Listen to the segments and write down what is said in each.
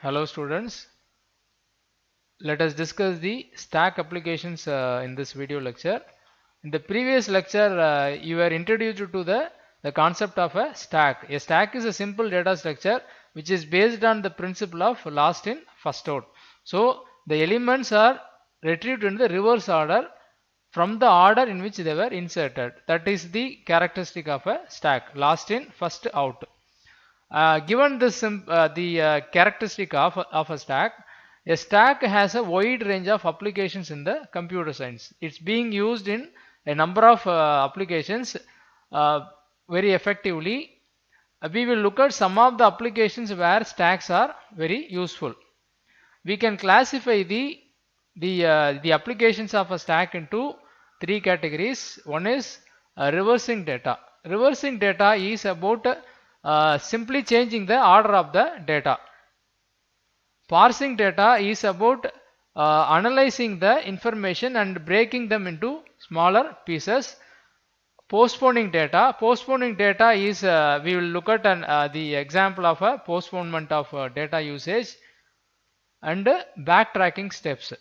Hello students, let us discuss the stack applications in this video lecture. In the previous lecture, you were introduced to the concept of a stack. A stack is a simple data structure which is based on the principle of last in first out. So the elements are retrieved in the reverse order from the order in which they were inserted. That is the characteristic of a stack, last in first out. Given this characteristic of a stack has a wide range of applications in the computer science. It's being used in a number of applications very effectively. We will look at some of the applications where stacks are very useful. We can classify the applications of a stack into three categories. One is reversing data. Reversing data is about simply changing the order of the data. Parsing data is about analyzing the information and breaking them into smaller pieces. Postponing data is we will look at the example of a postponement of data usage and backtracking steps.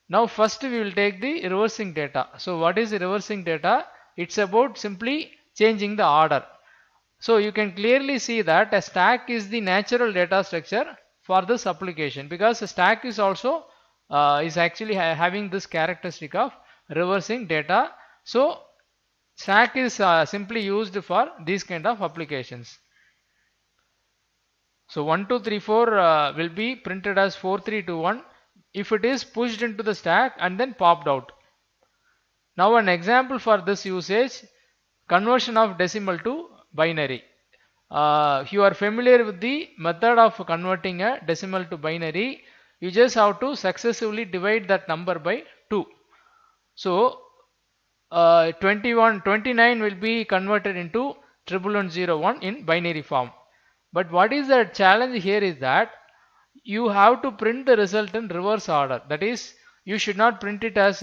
Now first we will take the reversing data. So what is reversing data? It's about simply changing the order. So you can clearly see that a stack is the natural data structure for this application, because a stack is also is actually having this characteristic of reversing data. So stack is simply used for these kind of applications. So 1 2 3 4 will be printed as 4 3 2 1 if it is pushed into the stack and then popped out. Now an example for this usage: conversion of decimal to binary. You are familiar with the method of converting a decimal to binary. You just have to successively divide that number by 2. So 29 will be converted into 1101 in binary form. But what is the challenge here is that you have to print the result in reverse order. That is, you should not print it as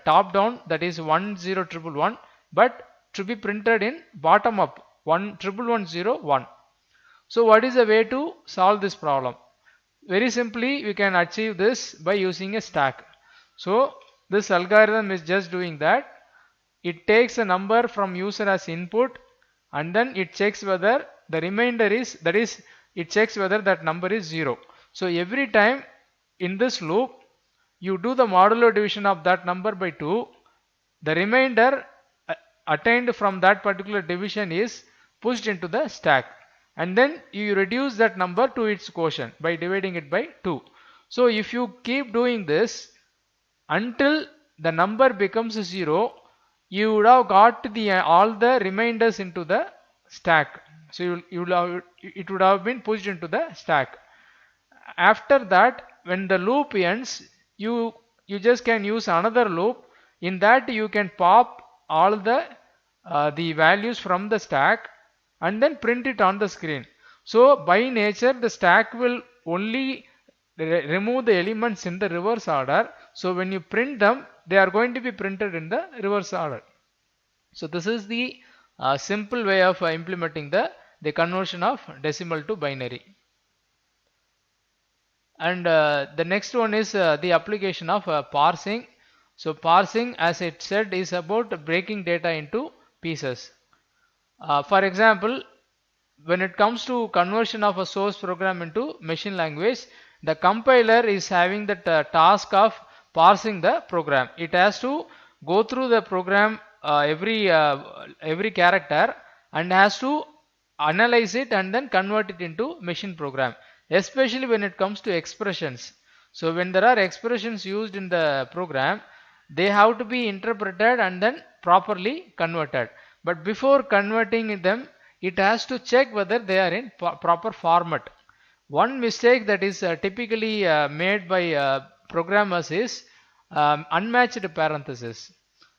top down, that is 10111, but to be printed in bottom up, 1101. So what is the way to solve this problem? Very simply, we can achieve this by using a stack. So this algorithm is just doing that. It takes a number from user as input and then it checks whether the remainder is, that is, it checks whether that number is 0. So every time in this loop you do the modulo division of that number by 2, the remainder attained from that particular division is pushed into the stack, and then you reduce that number to its quotient by dividing it by 2. So if you keep doing this until the number becomes 0, you would have got the all the remainders into the stack. So it would have been pushed into the stack. After that, when the loop ends, you just can use another loop. In that you can pop all the values from the stack and then print it on the screen. So by nature the stack will only remove the elements in the reverse order. So when you print them, they are going to be printed in the reverse order. So this is the simple way of implementing the conversion of decimal to binary. And the next one is the application of parsing. So parsing, as it said, is about breaking data into pieces. For example, when it comes to conversion of a source program into machine language, the compiler is having the task of parsing the program. It has to go through the program every character and has to analyze it and then convert it into machine program, especially when it comes to expressions. So when there are expressions used in the program, they have to be interpreted and then properly converted. But before converting them, it has to check whether they are in proper format. One mistake that is typically made by programmers is unmatched parentheses.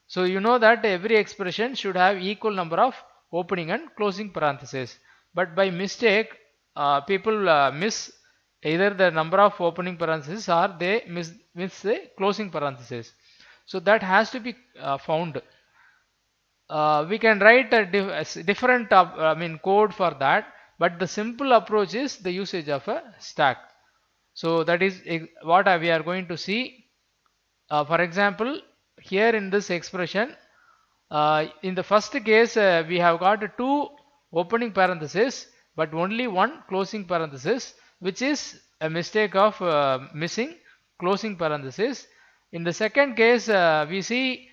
So you know that every expression should have equal number of opening and closing parentheses, but by mistake people miss either the number of opening parentheses or they miss the closing parentheses. So that has to be found. We can write a different code for that. but the simple approach is the usage of a stack. So that is what we are going to see. For example, here in this expression, in the first case we have got two opening parentheses but only one closing parenthesis, which is a mistake of missing closing parenthesis. In the second case we see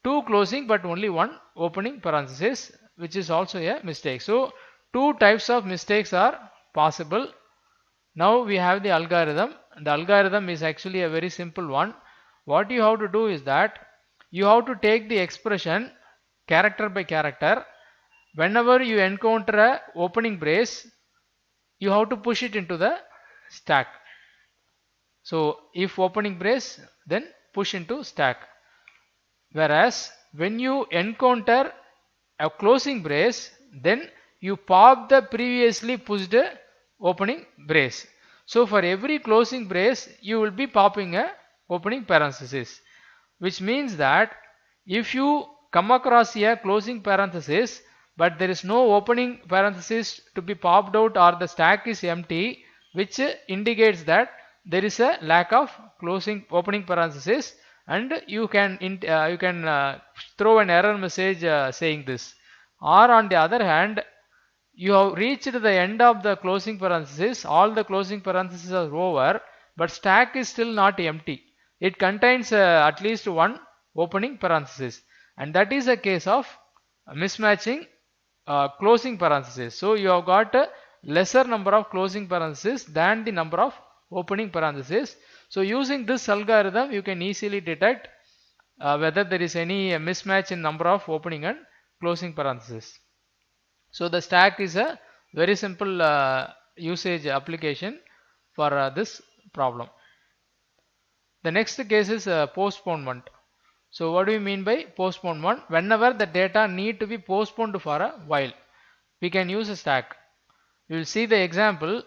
two closing but only one opening parenthesis, which is also a mistake. So two types of mistakes are possible. Now we have the algorithm. The algorithm is actually a very simple one. What you have to do is that you have to take the expression character by character. Whenever you encounter a opening brace, you have to push it into the stack. So if opening brace, then push into stack. Whereas when you encounter a closing brace, then you pop the previously pushed opening brace. So for every closing brace, you will be popping a opening parenthesis, which means that if you come across a closing parenthesis but there is no opening parenthesis to be popped out, or the stack is empty, which indicates that there is a lack of closing opening parenthesis, and you can throw an error message saying this. Or on the other hand, you have reached the end of the closing parenthesis, all the closing parentheses are over, but stack is still not empty. It contains at least one opening parenthesis, and that is a case of mismatching closing parenthesis. So you have got a lesser number of closing parentheses than the number of opening parentheses. So using this algorithm, you can easily detect whether there is any mismatch in number of opening and closing parentheses. So the stack is a very simple usage application for this problem. The next case is postponement. So what do we mean by postponement? Whenever the data need to be postponed for a while, we can use a stack. You will see the example.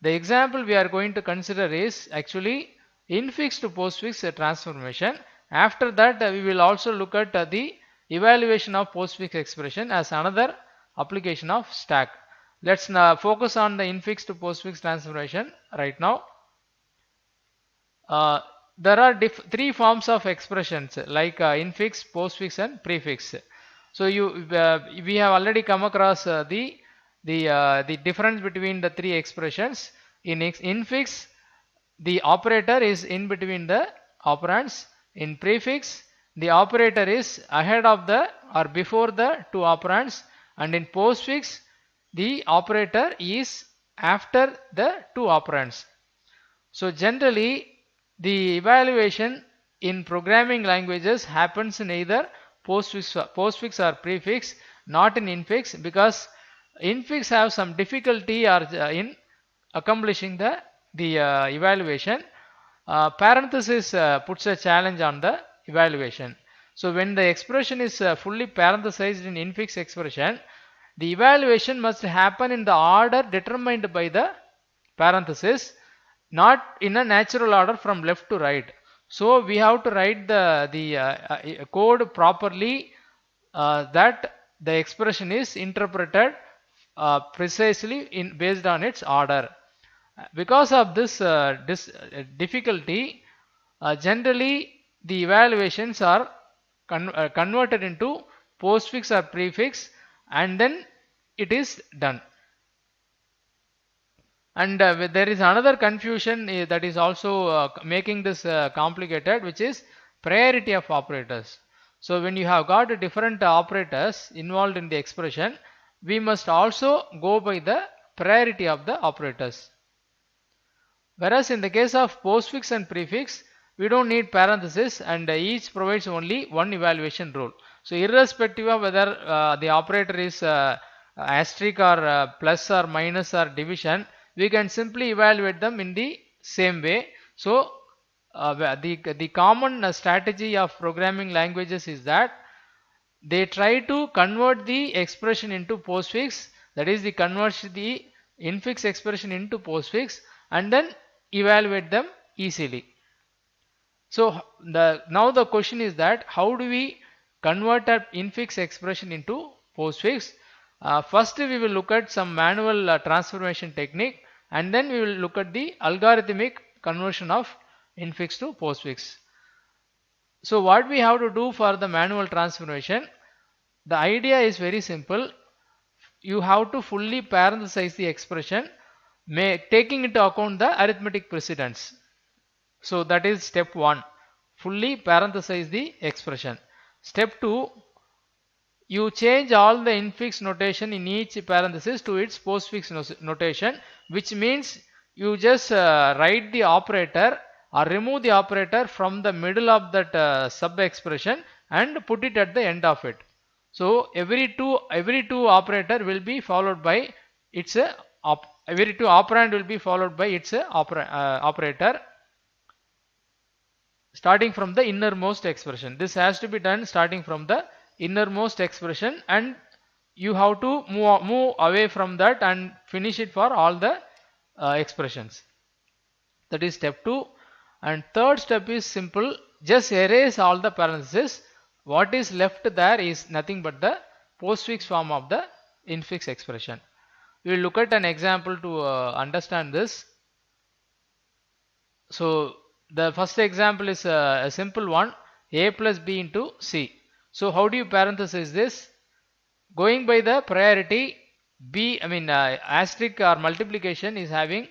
The example we are going to consider is actually infix to postfix transformation. After that we will also look at the evaluation of postfix expression as another application of stack. Let's now focus on the infix to postfix transformation right now. There are three forms of expressions like infix, postfix and prefix. So we have already come across the difference between the three expressions. In infix, the operator is in between the operands. In prefix, the operator is ahead of the or before the two operands, and in postfix, the operator is after the two operands. So generally the evaluation in programming languages happens in either postfix or prefix, not in infix, because infix have some difficulty in accomplishing the evaluation. Parenthesis puts a challenge on the evaluation. So when the expression is fully parenthesized in infix expression, the evaluation must happen in the order determined by the parenthesis, not in a natural order from left to right. So we have to write the code properly, that the expression is interpreted precisely based on its order. Because of this difficulty, generally the evaluations are converted into postfix or prefix, and then it is done. And there is another confusion that is also making this complicated, which is priority of operators. So when you have got different operators involved in the expression, we must also go by the priority of the operators. Whereas in the case of postfix and prefix, we don't need parenthesis, and each provides only one evaluation rule. So irrespective of whether the operator is asterisk or plus or minus or division, we can simply evaluate them in the same way. So the common strategy of programming languages is that they try to convert the expression into postfix, that is, they convert the infix expression into postfix and then evaluate them easily. So now the question is that how do we convert an infix expression into postfix? First we will look at some manual transformation technique, and then we will look at the algorithmic conversion of infix to postfix. So what we have to do for the manual transformation, the idea is very simple. You have to fully parenthesize the expression, taking into account the arithmetic precedence. So that is step 1. Fully parenthesize the expression. Step 2, you change all the infix notation in each parenthesis to its postfix notation, which means you just write the operator or remove the operator from the middle of that sub expression and put it at the end of it. So every two operator will be followed by its every two operand will be followed by its operator starting from the innermost expression. This has to be done starting from the innermost expression, and you have to move away from that and finish it for all the expressions. That is step 2. And third step is simple. Just erase all the parentheses. What is left there is nothing but the postfix form of the infix expression. We will look at an example to understand this. So the first example is a simple one, a plus b into c. So how do you parenthesize this? Going by the priority, asterisk or multiplication is having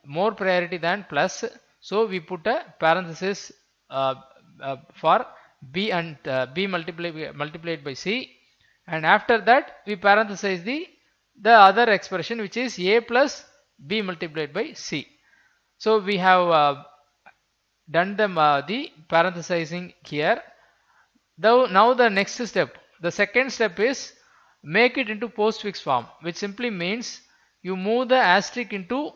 more priority than plus. So we put a parenthesis for b and b multiplied by c, and after that we parenthesize the other expression, which is a plus b multiplied by c. So we have done the parenthesizing here. Now the next step, the second step is make it into postfix form, which simply means you move the asterisk into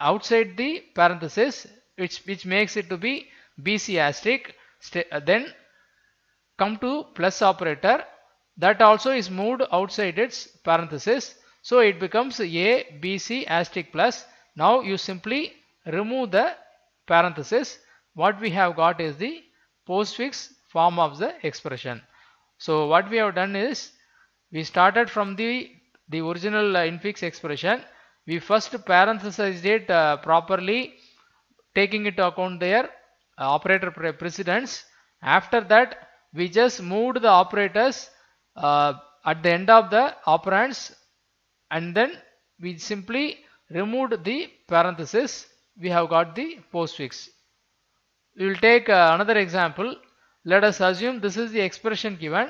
outside the parenthesis, which makes it to be bc asterisk. Then come to plus operator, that also is moved outside its parenthesis, so it becomes a bc asterisk plus. Now you simply remove the parenthesis. What we have got is the postfix form of the expression. So what we have done is, we started from the original infix expression. We first parenthesized it properly, taking into account their operator precedence. After that, we just moved the operators at the end of the operands, and then we simply removed the parenthesis. We have got the postfix. We will take another example. Let us assume this is the expression given,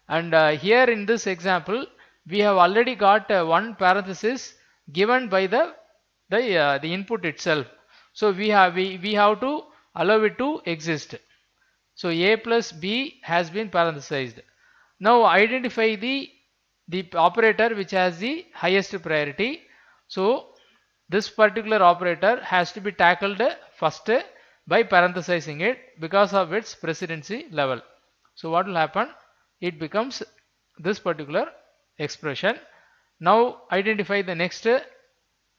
and here in this example we have already got one parenthesis given by the input itself. So we have to allow it to exist. So a plus b has been parenthesized. Now identify the operator which has the highest priority. So this particular operator has to be tackled first by parenthesizing it because of its precedency level. So what will happen? It becomes this particular expression. Now identify the next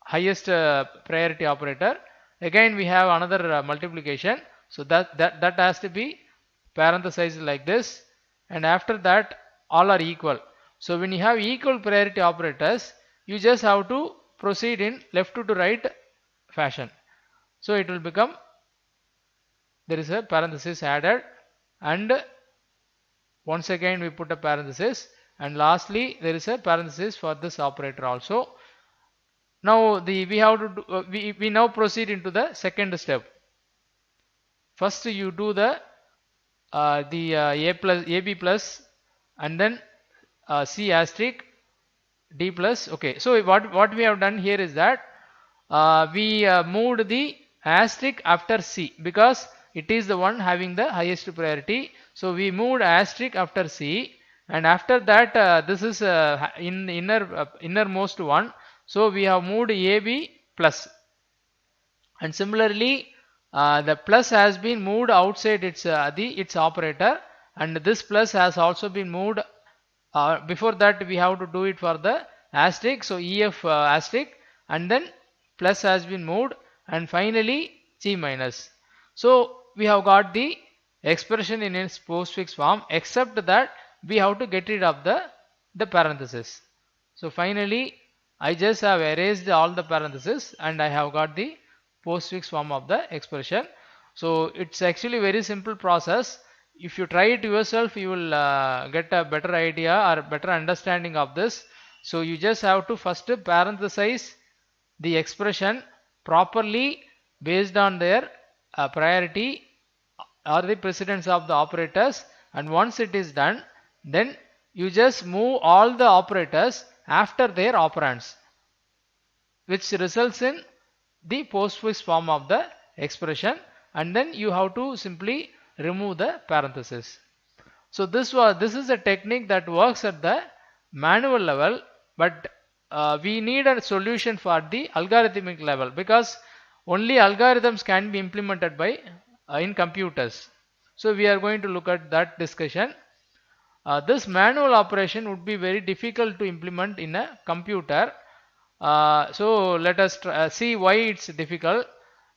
highest priority operator. Again we have another multiplication. So that has to be parenthesized like this, and after that all are equal. So when you have equal priority operators, you just have to proceed in left to right fashion. So it will become, there is a parenthesis added, and once again we put a parenthesis, and lastly there is a parenthesis for this operator also. Now we have to do, we now proceed into the second step. First you do the AB plus and then C asterisk D plus. Okay, so what we have done here is that we moved the asterisk after C because it is the one having the highest priority. So we moved asterisk after C, and after that this is in innermost one. So we have moved AB plus, and similarly the plus has been moved outside its operator, and this plus has also been moved. Before that we have to do it for the asterisk, so EF asterisk, and then plus has been moved, and finally G minus. So we have got the expression in its postfix form, except that we have to get rid of the parenthesis. So finally I just have erased all the parentheses and I have got the postfix form of the expression. So it's actually very simple process. If you try it yourself, you will get a better idea or better understanding of this. So you just have to first parenthesize the expression properly based on their priority or the precedence of the operators, and once it is done, then you just move all the operators after their operands, which results in the postfix form of the expression, and then you have to simply remove the parenthesis. So this is a technique that works at the manual level, but we need a solution for the algorithmic level, because only algorithms can be implemented by in computers. So we are going to look at that discussion. This manual operation would be very difficult to implement in a computer. So let us see why it's difficult.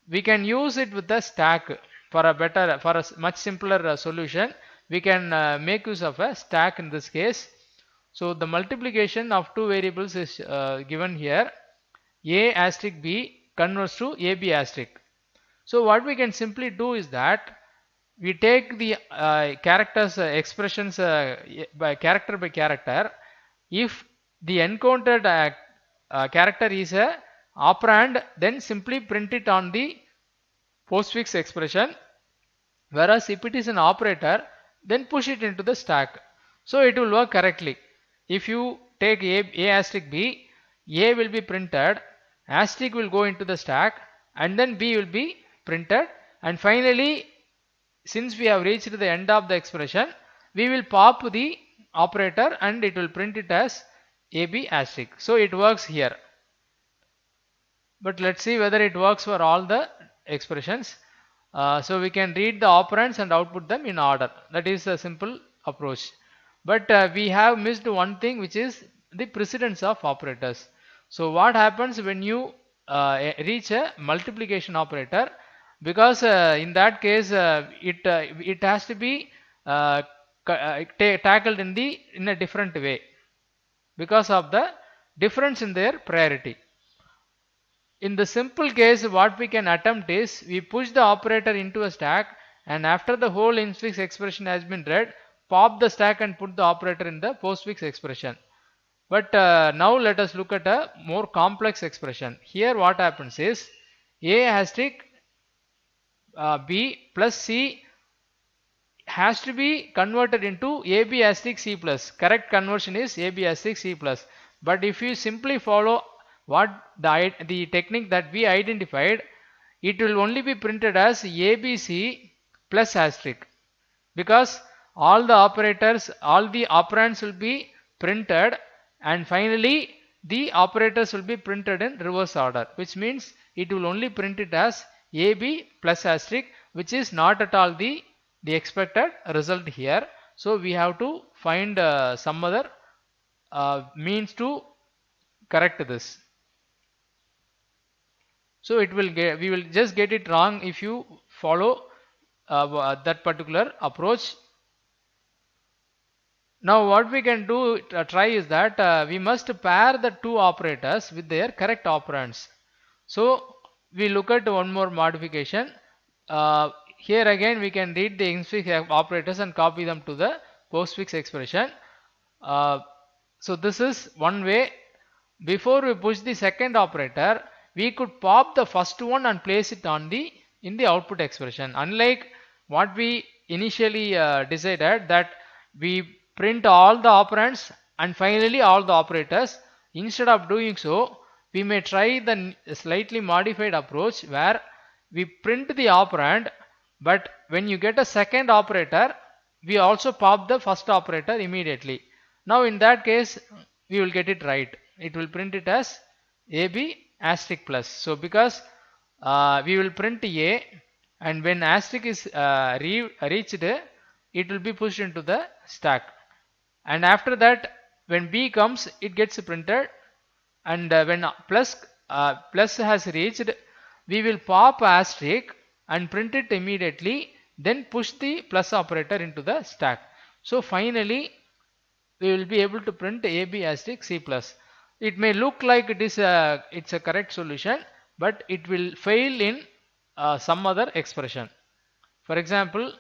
We can use it with the stack for a much simpler solution. We can make use of a stack in this case. So the multiplication of two variables is given here. A asterisk B converts to AB asterisk. So what we can simply do is that we take the characters expressions by character. If the encountered character is a operand, then simply print it on the postfix expression, whereas if it is an operator, then push it into the stack. So it will work correctly. If you take A asterisk B, A will be printed, asterisk will go into the stack, and then B will be printed, and finally, since we have reached the end of the expression, we will pop the operator and it will print it as AB asterisk. So it works here. But let's see whether it works for all the expressions. So we can read the operands and output them in order. That is a simple approach. But we have missed one thing, which is the precedence of operators. So what happens when you reach a multiplication operator? Because in that case it has to be tackled in a different way because of the difference in their priority. In the simple case, what we can attempt is we push the operator into a stack, and after the whole infix expression has been read, pop the stack and put the operator in the postfix expression. But now let us look at a more complex expression. Here what happens is A asterisk B plus C has to be converted into AB asterisk C plus. Correct conversion is AB asterisk C plus. But if you simply follow what the technique that we identified, it will only be printed as ABC plus asterisk, because all the operators, all the operands will be printed, and finally the operators will be printed in reverse order, which means it will only print it as AB plus asterisk, which is not at all the expected result here. So we have to find some other means to correct this. So we will just get it wrong if you follow that particular approach. Now what we can do try is that we must pair the two operators with their correct operands. So we look at one more modification. Here again we can read the infix operators and copy them to the postfix expression. So this is one way. Before we push the second operator, we could pop the first one and place it on in the output expression. Unlike what we initially decided, that we print all the operands and finally all the operators. Instead of doing so, we may try the slightly modified approach where we print the operand, but when you get a second operator, we also pop the first operator immediately. Now in that case, we will get it right. It will print it as AB asterisk plus. So because we will print A, and when asterisk is reached, it will be pushed into the stack, and after that when B comes, it gets printed, and when plus has reached, we will pop asterisk and print it immediately, then push the plus operator into the stack. So finally we will be able to print AB asterisk C plus. it may look like it's a correct solution, but it will fail in some other expression. For example,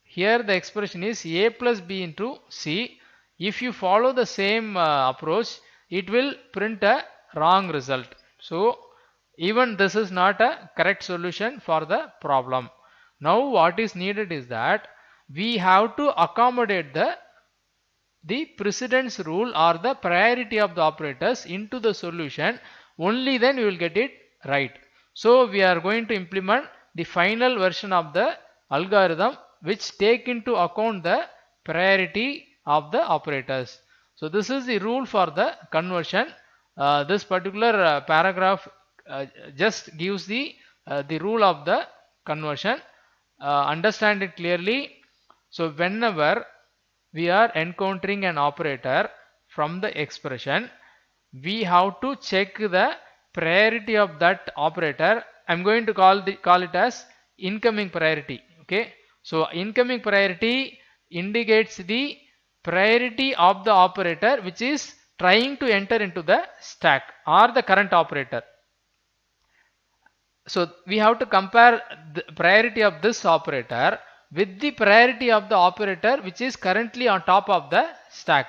here the expression is a plus b into c. If you follow the same approach, it will print a wrong result. So even this is not a correct solution for the problem. Now what is needed is that we have to accommodate the precedence rule or the priority of the operators into the solution. Only then we will get it right. So we are going to implement the final version of the algorithm which take into account the priority of the operators. So this is the rule for the conversion. This particular paragraph just gives the rule of the conversion. Understand it clearly. So whenever we are encountering an operator from the expression, we have to check the priority of that operator. I'm going to call it as incoming priority. Okay, so incoming priority indicates the priority of the operator which is trying to enter into the stack or the current operator. So we have to compare the priority of this operator with the priority of the operator which is currently on top of the stack,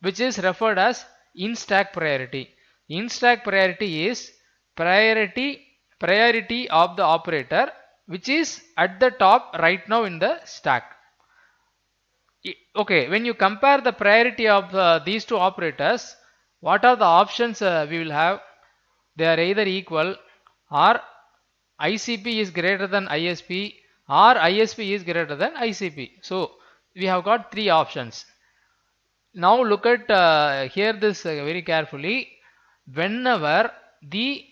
which is referred as in-stack priority. In-stack priority is priority of the operator which is at the top right now in the stack. Okay, when you compare the priority of these two operators, what are the options we will have? They are either equal, or ICP is greater than ISP, or ISP is greater than ICP. So we have got three options. Now look at here this very carefully. Whenever the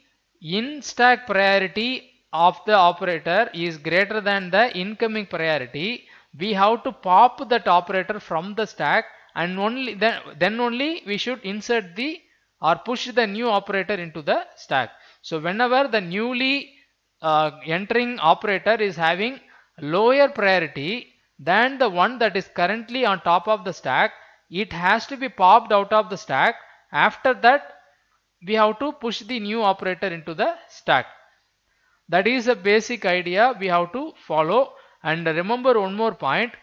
in-stack priority of the operator is greater than the incoming priority, we have to pop that operator from the stack, and only then only we should insert the or push the new operator into the stack. So whenever the newly entering operator is having lower priority than the one that is currently on top of the stack, it has to be popped out of the stack. After that, we have to push the new operator into the stack. That is a basic idea we have to follow. And remember one more point,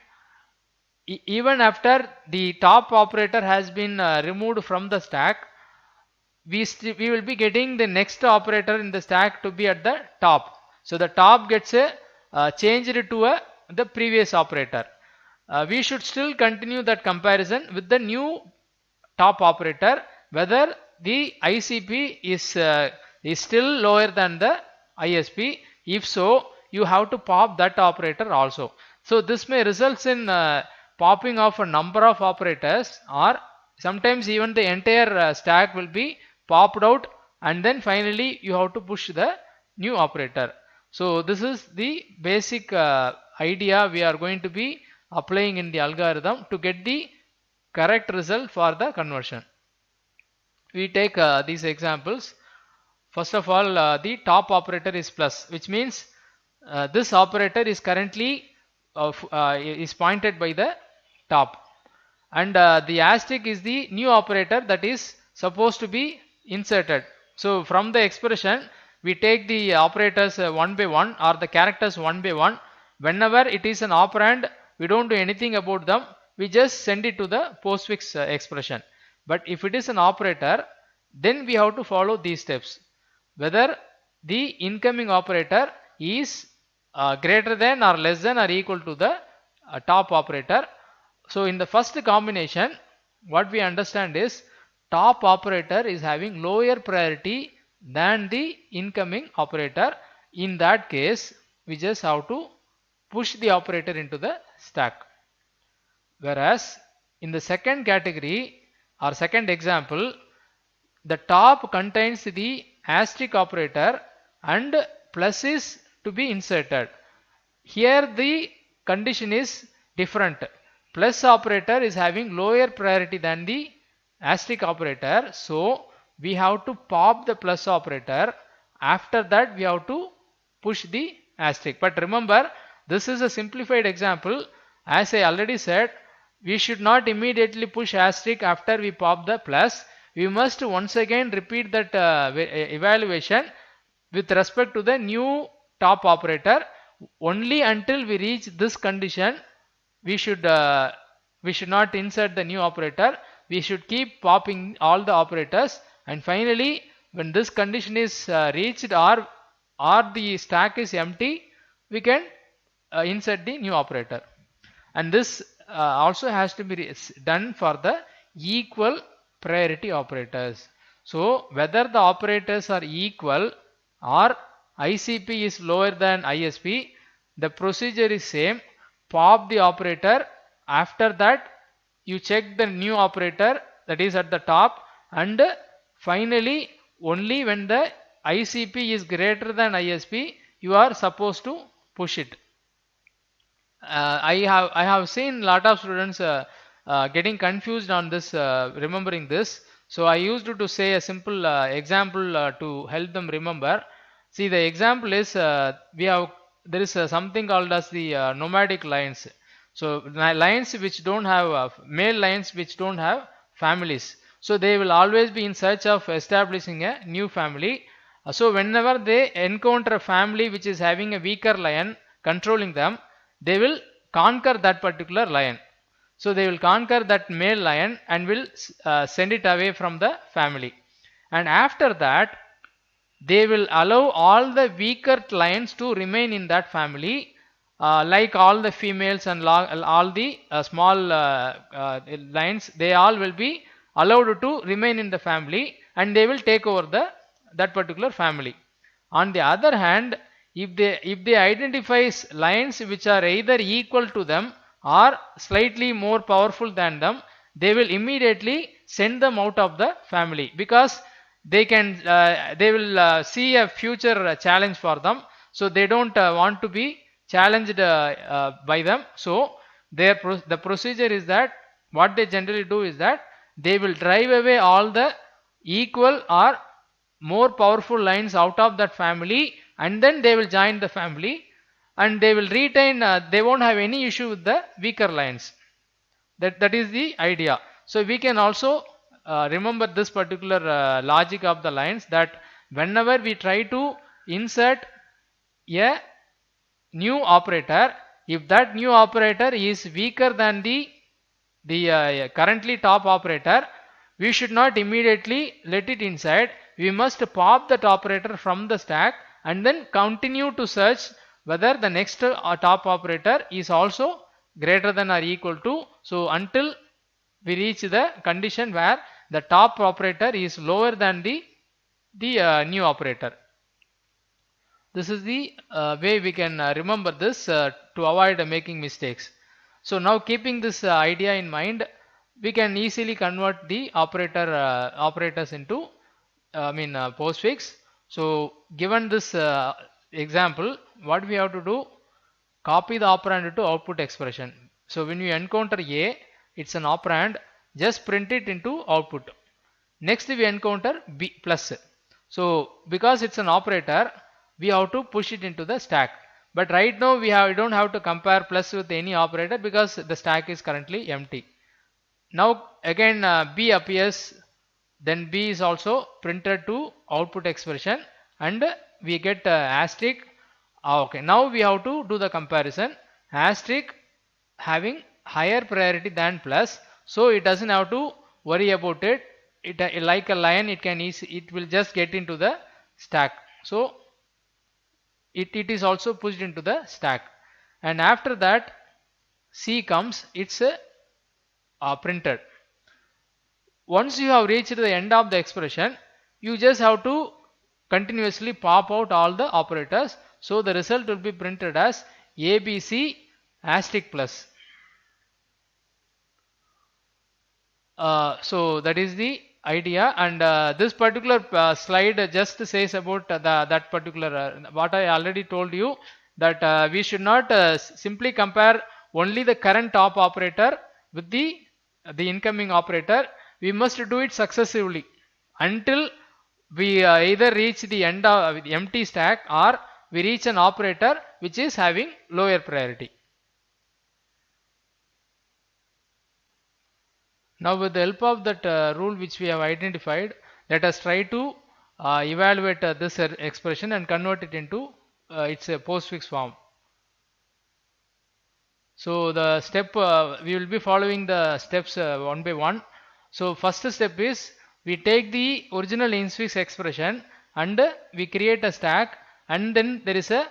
even after the top operator has been removed from the stack, we will be getting the next operator in the stack to be at the top. So the top gets changed to the previous operator. We should still continue that comparison with the new top operator, whether the ICP is still lower than the ISP. If so, you have to pop that operator also. So this may result in popping of a number of operators, or sometimes even the entire stack will be popped out, and then finally you have to push the new operator. So this is the basic idea we are going to be applying in the algorithm to get the correct result for the conversion. We take these examples. First of all, the top operator is plus, which means this operator is currently is pointed by the top, and the asterisk is the new operator that is supposed to be inserted. So from the expression, we take the operators one by one, or the characters one by one. Whenever it is an operand, we don't do anything about them, we just send it to the postfix expression. But if it is an operator, then we have to follow these steps. Whether the incoming operator is greater than or less than or equal to the top operator. So in the first combination, what we understand is top operator is having lower priority than the incoming operator. In that case, we just have to push the operator into the stack. Whereas in the second category or second example, the top contains the asterisk operator and plus is to be inserted. Here the condition is different. Plus operator is having lower priority than the asterisk operator, so we have to pop the plus operator. After that, we have to push the asterisk. But remember, this is a simplified example. As I already said, we should not immediately push asterisk after we pop the plus. we must once again repeat that evaluation with respect to the new top operator. Only until we reach this condition, we should not insert the new operator. We should keep popping all the operators, and finally when this condition is reached, or the stack is empty, we can insert the new operator. And this also has to be done for the equal priority operators. So whether the operators are equal or ICP is lower than ISP, the procedure is same. Pop the operator. After that, you check the new operator that is at the top, and finally only when the ICP is greater than ISP, you are supposed to push it. I have seen a lot of students getting confused on this, remembering this. So I used to say a simple example to help them remember. See, the example is there is something called as the nomadic lines. So lines which don't have male lines which don't have families. So they will always be in search of establishing a new family. So whenever they encounter a family which is having a weaker lion controlling them, they will conquer that particular lion. So they will conquer that male lion and will send it away from the family. And after that, they will allow all the weaker lions to remain in that family, like all the females and all the small lions. They all will be allowed to remain in the family, and they will take over that particular family. On the other hand, if they identify lions which are either equal to them or slightly more powerful than them, they will immediately send them out of the family, because they will see a future challenge for them. So they don't want to be challenged by them. So the procedure is that what they generally do is that they will drive away all the equal or more powerful lions out of that family, and then they will join the family, and they will retain, they won't have any issue with the weaker lions. That is the idea. So we can also remember this particular logic of the lines, that whenever we try to insert a new operator, if that new operator is weaker than the currently top operator, we should not immediately let it inside. We must pop that operator from the stack and then continue to search whether the next top operator is also greater than or equal to, so until we reach the condition where the top operator is lower than the new operator. This is the way we can remember this to avoid making mistakes. So now, keeping this idea in mind, we can easily convert the operators into postfix. So given this example, what we have to do, copy the operand to output expression. So when you encounter A, it's an operand, just print it into output. Next we encounter B plus. So because it's an operator, we have to push it into the stack. But right now we don't have to compare plus with any operator, because the stack is currently empty. Now again B appears, then B is also printed to output expression, and we get asterisk. Okay, now we have to do the comparison. Asterisk having higher priority than plus, so it doesn't have to worry about it. It like a lion, it will just get into the stack. So it is also pushed into the stack, and after that C comes, it's printed. Once you have reached the end of the expression, you just have to continuously pop out all the operators. So the result will be printed as ABC asterisk plus. So that is the idea, and this particular slide just says about that particular what I already told you, that we should not simply compare only the current top operator with the incoming operator. We must do it successively until we either reach the end of the empty stack, or we reach an operator which is having lower priority. Now with the help of that rule which we have identified, let us try to evaluate this expression and convert it into its postfix form. So the step we will be following the steps one by one. So first step is we take the original infix expression and we create a stack, and then there is a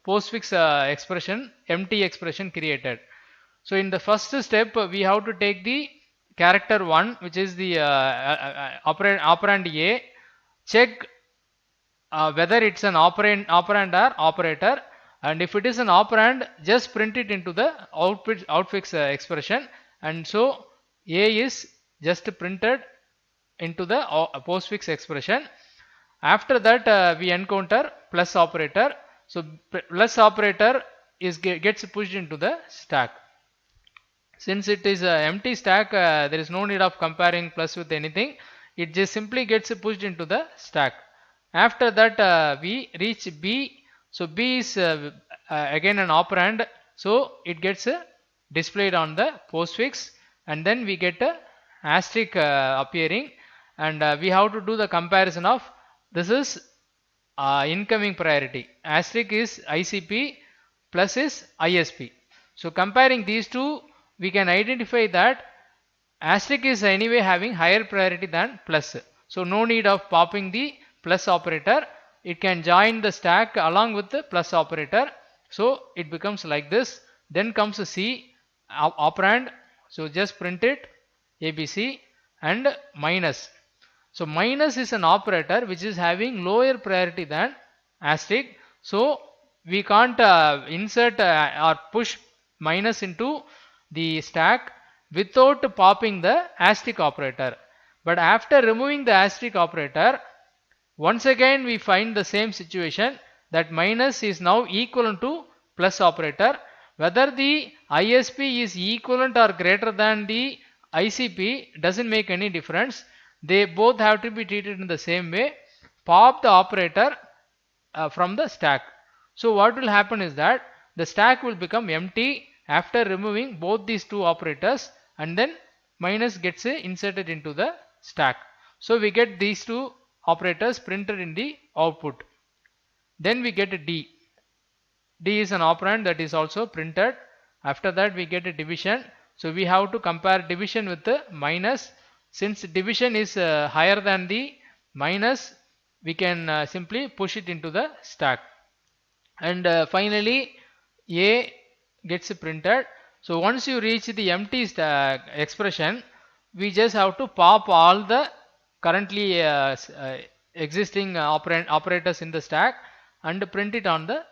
postfix expression, empty expression created. So in the first step we have to take the character 1, which is the operand A, check whether it's an operand or operator, and if it is an operand, just print it into the outfix expression, and so A is just printed into the postfix expression. After that we encounter plus operator, so plus operator gets pushed into the stack. Since it is an empty stack, there is no need of comparing plus with anything. It just simply gets pushed into the stack. After that we reach B. So B is again an operand, so it gets displayed on the postfix, and then we get a asterisk appearing, and we have to do the comparison of this is incoming priority. Asterisk is ICP, plus is ISP. So comparing these two, we can identify that asterisk is anyway having higher priority than plus. So no need of popping the plus operator. It can join the stack along with the plus operator. So it becomes like this. Then comes C, operand. So just print it ABC, and minus. So minus is an operator which is having lower priority than asterisk. So we can't insert or push minus into the stack without popping the asterisk operator. But after removing the asterisk operator, once again we find the same situation, that minus is now equivalent to plus operator. Whether the ISP is equivalent or greater than the ICP doesn't make any difference. They both have to be treated in the same way. Pop the operator from the stack. So what will happen is that the stack will become empty after removing both these two operators, and then minus gets inserted into the stack. So we get these two operators printed in the output. Then we get a D. D is an operand that is also printed. After that we get a division. So we have to compare division with the minus. Since division is higher than the minus, we can simply push it into the stack. And finally A gets printed. So once you reach the empty expression, we just have to pop all the currently existing operators in the stack and print it on the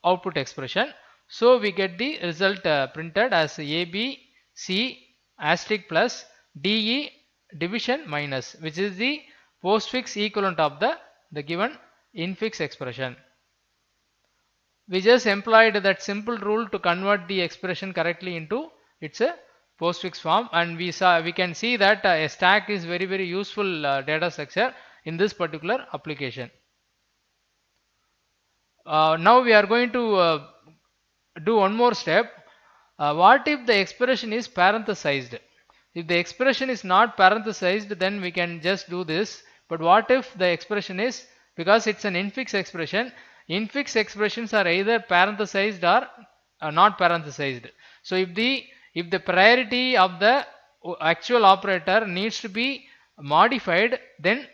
output expression. So we get the result printed as AB, C, asterisk plus, DE, division minus, which is the postfix equivalent of the given infix expression. We just employed that simple rule to convert the expression correctly into its postfix form, and we can see that a stack is very useful data structure in this particular application. Now we are going to do one more step. What if the expression is parenthesized? If the expression is not parenthesized, then we can just do this. But what if the expression is, because it's an infix expression, infix expressions are either parenthesized or not parenthesized. So if the priority of the actual operator needs to be modified, then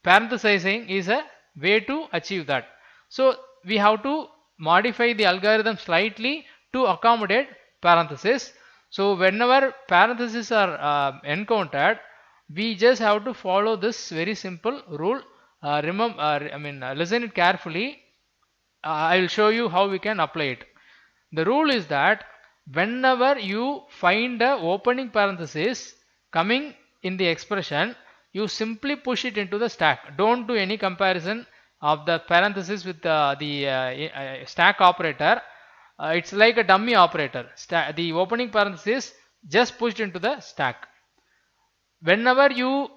parenthesizing is a way to achieve that. So we have to modify the algorithm slightly to accommodate parentheses. So whenever parentheses are encountered, we just have to follow this very simple rule. Listen it carefully. I will show you how we can apply it. The rule is that whenever you find a opening parenthesis coming in the expression, you simply push it into the stack. Don't do any comparison of the parenthesis with the stack operator. It's like a dummy operator. The opening parenthesis just pushed into the stack. Whenever you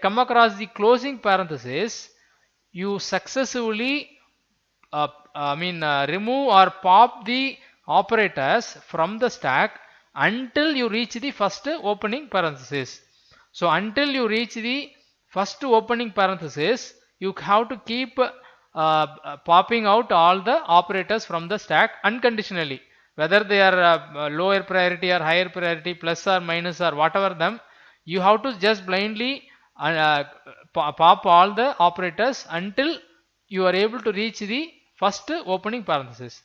come across the closing parenthesis, you successively remove or pop the operators from the stack until you reach the first opening parenthesis. So until you reach the first opening parenthesis, you have to keep popping out all the operators from the stack unconditionally, whether they are lower priority or higher priority, plus or minus or whatever them. You have to just blindly pop all the operators until you are able to reach the first opening parenthesis.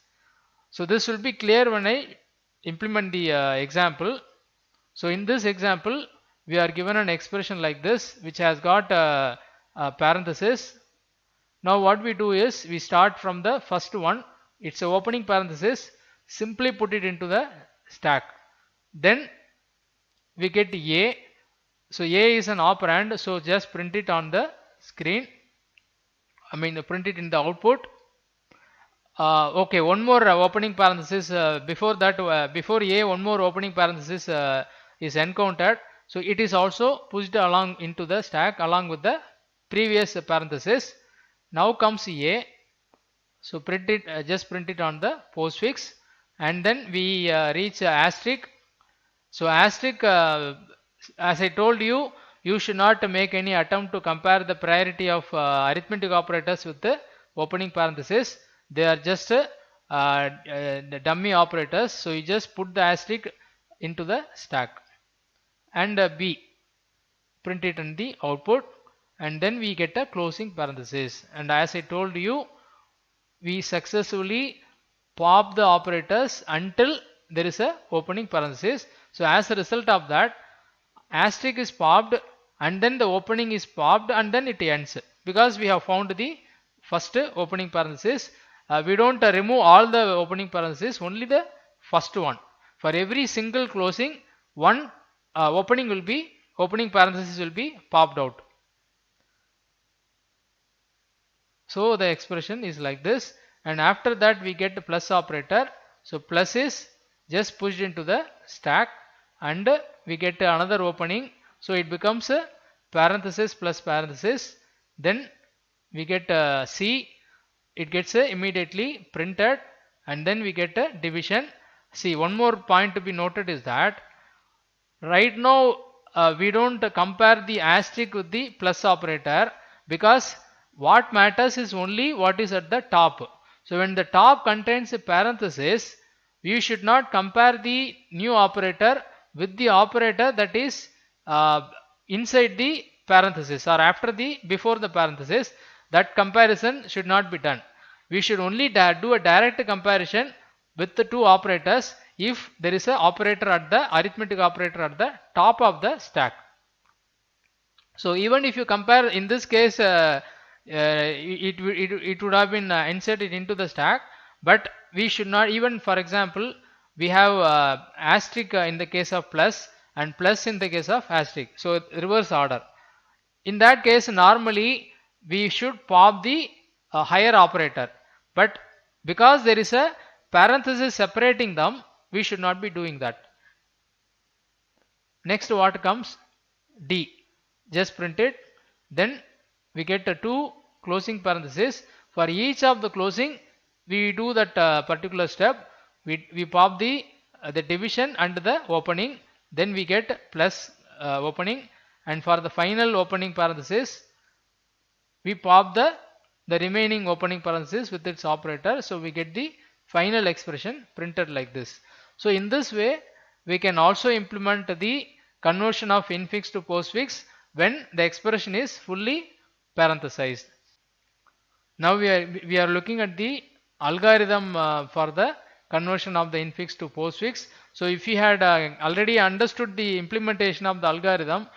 So this will be clear when I implement the example. So in this example, we are given an expression like this, which has got a parenthesis. Now what we do is we start from the first one. It's a opening parenthesis. Simply put it into the stack. Then we get A. So A is an operand, so just print it on the screen. I mean print it in the output. Okay, one more opening parenthesis before that, before A, one more opening parenthesis is encountered. So it is also pushed along into the stack along with the previous parenthesis. Now comes A. So print it, just print it on the postfix, and then we reach asterisk. So asterisk, as I told you, you should not make any attempt to compare the priority of arithmetic operators with the opening parenthesis. They are just the dummy operators. So you just put the asterisk into the stack, and B, print it in the output, and then we get a closing parenthesis. And as I told you, we successfully pop the operators until there is a opening parenthesis. So as a result of that, asterisk is popped and then the opening is popped and then it ends, because we have found the first opening parenthesis. We don't remove all the opening parenthesis, only the first one. For every single closing, one opening parenthesis will be popped out. So the expression is like this, and after that we get the plus operator. So plus is just pushed into the stack and we get another opening. So it becomes a parenthesis plus parenthesis. Then we get C, it gets immediately printed, and then we get a division. See, one more point to be noted is that right now we don't compare the asterisk with the plus operator, because what matters is only what is at the top. So when the top contains a parenthesis, you should not compare the new operator with the operator that is inside the parenthesis or before the parenthesis. That comparison should not be done. We should only do a direct comparison with the two operators if there is an operator at the arithmetic operator at the top of the stack. So even if you compare, in this case it would have been inserted into the stack, but we should not. Even for example, we have asterisk in the case of plus and plus in the case of asterisk, so reverse order. In that case, normally we should pop the higher operator, but because there is a parenthesis separating them, we should not be doing that. Next, what comes? D. Just print it. Then we get two closing parentheses. For each of the closing, we do that particular step. We pop the division and the opening. Then we get plus opening, and for the final opening parenthesis, we pop the remaining opening parenthesis with its operator. So we get the final expression printed like this. So in this way, we can also implement the conversion of infix to postfix when the expression is fully parenthesized. Now we are looking at the algorithm for the conversion of the infix to postfix. So if you had already understood the implementation of the algorithm,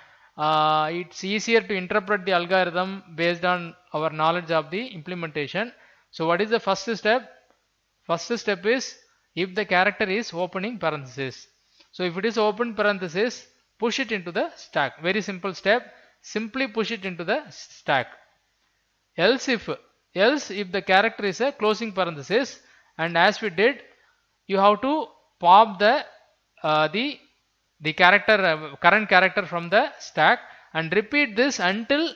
it's easier to interpret the algorithm based on our knowledge of the implementation. So what is the first step? First step is if the character is opening parenthesis. So if it is open parenthesis, push it into the stack. Very simple step. Simply push it into the stack. Else if the character is a closing parenthesis, and as we did, you have to pop the character current character from the stack and repeat this until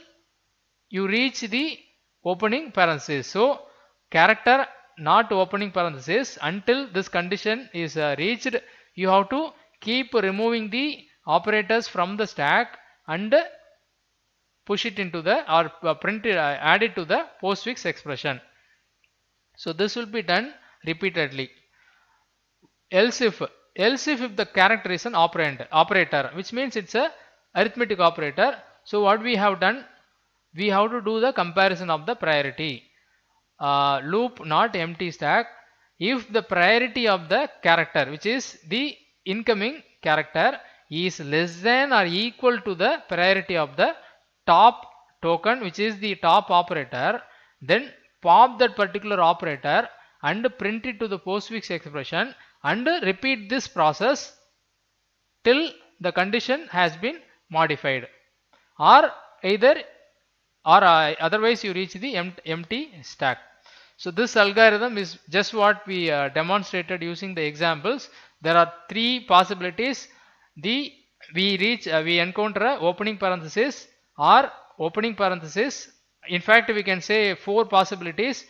you reach the opening parenthesis. So character not opening parenthesis, until this condition is reached, you have to keep removing the operators from the stack and push it into the or print it, add it to the postfix expression. So this will be done repeatedly. Else if the character is an operator, which means it's a arithmetic operator. So what we have done, we have to do the comparison of the priority. Loop not empty stack. If the priority of the character, which is the incoming character, is less than or equal to the priority of the top token, which is the top operator, then pop that particular operator and print it to the postfix expression and repeat this process till the condition has been modified, or otherwise you reach the empty stack. So this algorithm is just what we demonstrated using the examples. There are three possibilities. We encounter a opening parenthesis or opening parenthesis. In fact, we can say four possibilities.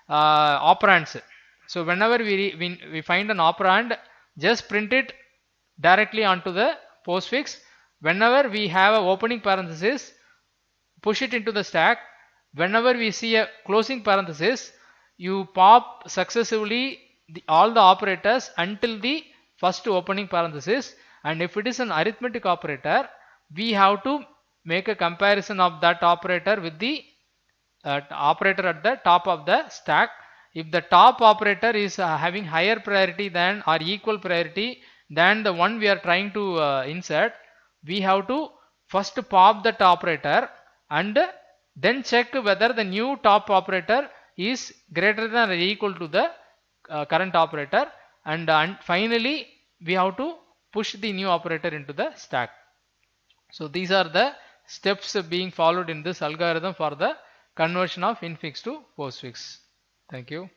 Operands. So whenever we find an operand, just print it directly onto the postfix. Whenever we have a opening parenthesis, push it into the stack. Whenever we see a closing parenthesis, you pop successively all the operators until the first opening parenthesis. And if it is an arithmetic operator, we have to make a comparison of that operator with the operator at the top of the stack. If the top operator is having higher priority than or equal priority than the one we are trying to insert, we have to first pop that operator and then check whether the new top operator is greater than or equal to the current operator, and finally we have to push the new operator into the stack. So these are the steps being followed in this algorithm for the conversion of infix to postfix. Thank you.